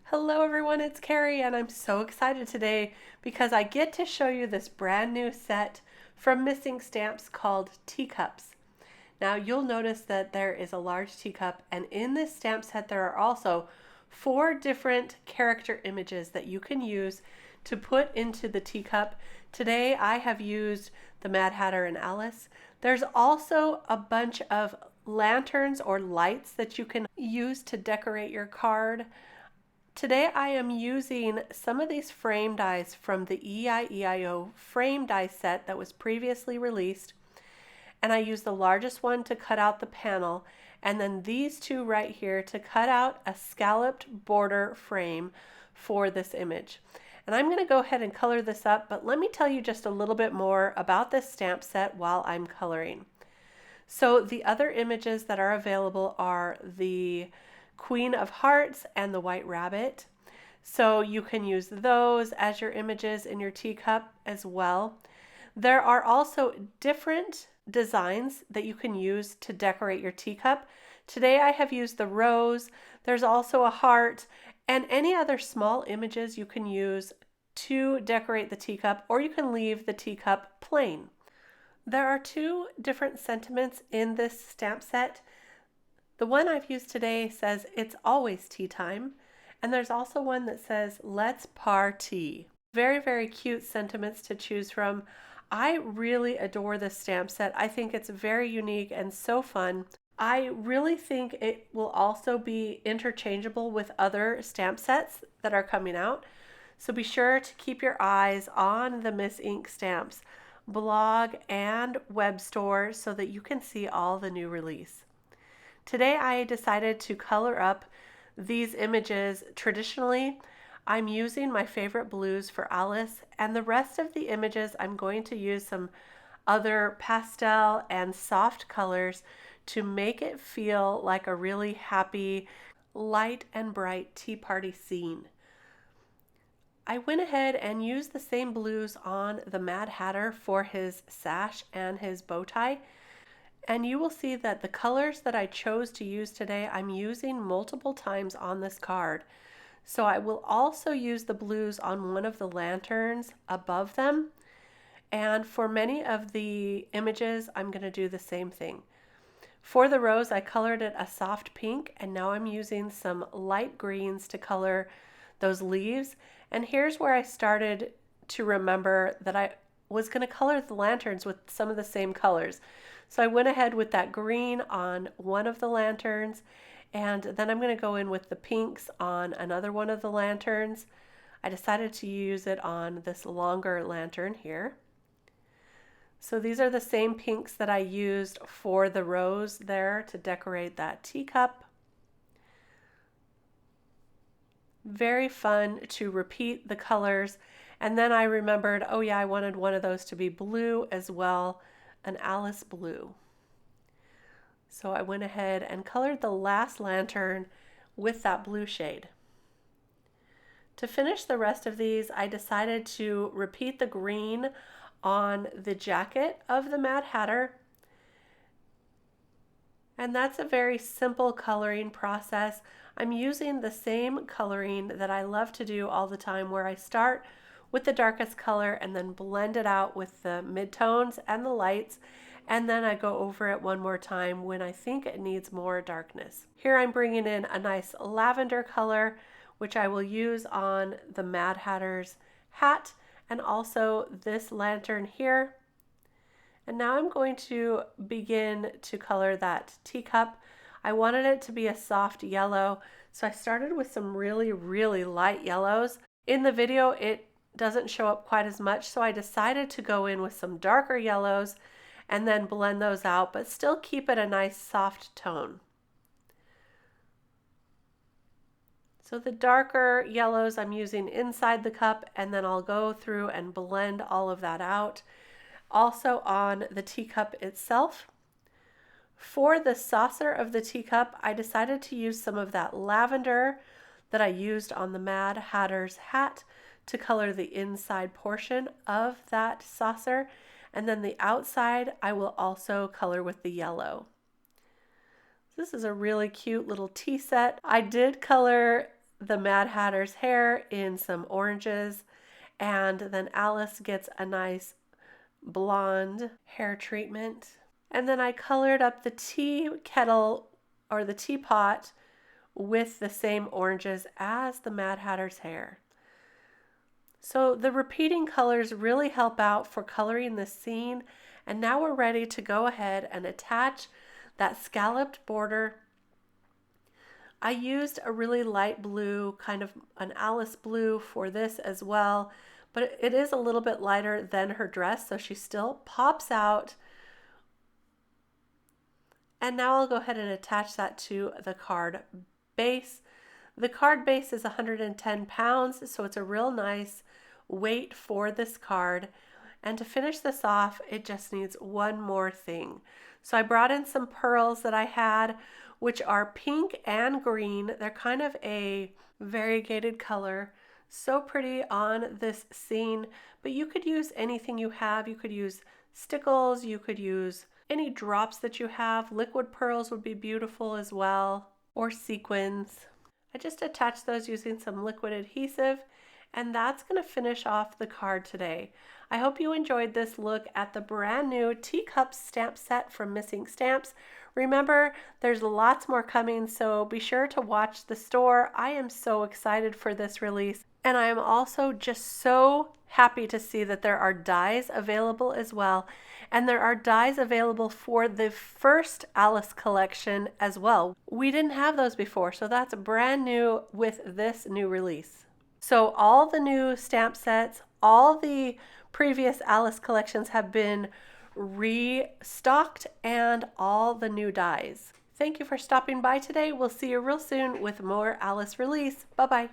Hello everyone, it's Kari and I'm so excited today because I get to show you this brand new set from Missing Stamps called Teacups. Now you'll notice that there is a large teacup, and in this stamp set there are also 4 different character images that you can use to put into the teacup. Today I have used the Mad Hatter and Alice. There's also a bunch of lanterns or lights that you can use to decorate your card. Today I am using some of these frame dies from the EIEIO frame die set that was previously released, and I used the largest one to cut out the panel, and then these two right here to cut out a scalloped border frame for this image. And I'm going to go ahead and color this up, but let me tell you just a little bit more about this stamp set while I'm coloring. So the other images that are available are the Queen of Hearts and the White Rabbit. So you can use those as your images in your teacup as well. There are also different designs that you can use to decorate your teacup. Today I have used the rose. There's also a heart and any other small images you can use to decorate the teacup, or you can leave the teacup plain. There are 2 different sentiments in this stamp set. The one I've used today says it's always tea time, and there's also one that says let's party. Very, very cute sentiments to choose from. I really adore this stamp set. I think it's very unique and so fun. I really think it will also be interchangeable with other stamp sets that are coming out. So be sure to keep your eyes on the Miss Ink Stamps blog and web store so that you can see all the new release. Today I decided to color up these images traditionally. I'm using my favorite blues for Alice, and the rest of the images I'm going to use some other pastel and soft colors to make it feel like a really happy, light and bright tea party scene. I went ahead and used the same blues on the Mad Hatter for his sash and his bow tie. And you will see that the colors that I chose to use today, I'm using multiple times on this card. So I will also use the blues on one of the lanterns above them. And for many of the images, I'm going to do the same thing. For the rose, I colored it a soft pink, and now I'm using some light greens to color those leaves. And here's where I started to remember that I was going to color the lanterns with some of the same colors. So I went ahead with that green on one of the lanterns, and then I'm going to go in with the pinks on another one of the lanterns. I decided to use it on this longer lantern here. So these are the same pinks that I used for the rose there to decorate that teacup. Very fun to repeat the colors. And then I remembered, oh yeah, I wanted one of those to be blue as well, an Alice blue. So I went ahead and colored the last lantern with that blue shade. To finish the rest of these, I decided to repeat the green on the jacket of the Mad Hatter. And that's a very simple coloring process. I'm using the same coloring that I love to do all the time, where I start with the darkest color and then blend it out with the midtones and the lights, and then I go over it one more time when I think it needs more darkness. Here I'm bringing in a nice lavender color, which I will use on the Mad Hatter's hat and also this lantern here. And now I'm going to begin to color that teacup. I wanted it to be a soft yellow, so I started with some really, really light yellows. In the video, it doesn't show up quite as much, so I decided to go in with some darker yellows and then blend those out, but still keep it a nice soft tone. So the darker yellows I'm using inside the cup, and then I'll go through and blend all of that out. Also on the teacup itself. For the saucer of the teacup, I decided to use some of that lavender that I used on the Mad Hatter's hat to color the inside portion of that saucer, and then the outside I will also color with the yellow. This is a really cute little tea set. I did color the Mad Hatter's hair in some oranges, and then Alice gets a nice blonde hair treatment. And then I colored up the tea kettle or the teapot with the same oranges as the Mad Hatter's hair. So the repeating colors really help out for coloring this scene. And now we're ready to go ahead and attach that scalloped border. I used a really light blue, kind of an Alice blue for this as well, but it is a little bit lighter than her dress, so she still pops out. And now I'll go ahead and attach that to the card base. The card base is 110 pounds, so it's a real nice weight for this card. And to finish this off, it just needs one more thing. So I brought in some pearls that I had, which are pink and green. They're kind of a variegated color. So pretty on this scene, but you could use anything you have. You could use stickles, you could use any drops that you have. Liquid pearls would be beautiful as well, or sequins. I just attached those using some liquid adhesive, and that's going to finish off the card today. I hope you enjoyed this look at the brand new Teacups stamp set from Missing Stamps. Remember, there's lots more coming, so be sure to watch the store. I am so excited for this release, and I am also just so happy to see that there are dies available as well, and there are dies available for the first Alice collection as well. We didn't have those before, so that's brand new with this new release. So all the new stamp sets, all the previous Alice collections have been restocked, and all the new dies. Thank you for stopping by today. We'll see you real soon with more Alice release. Bye-bye.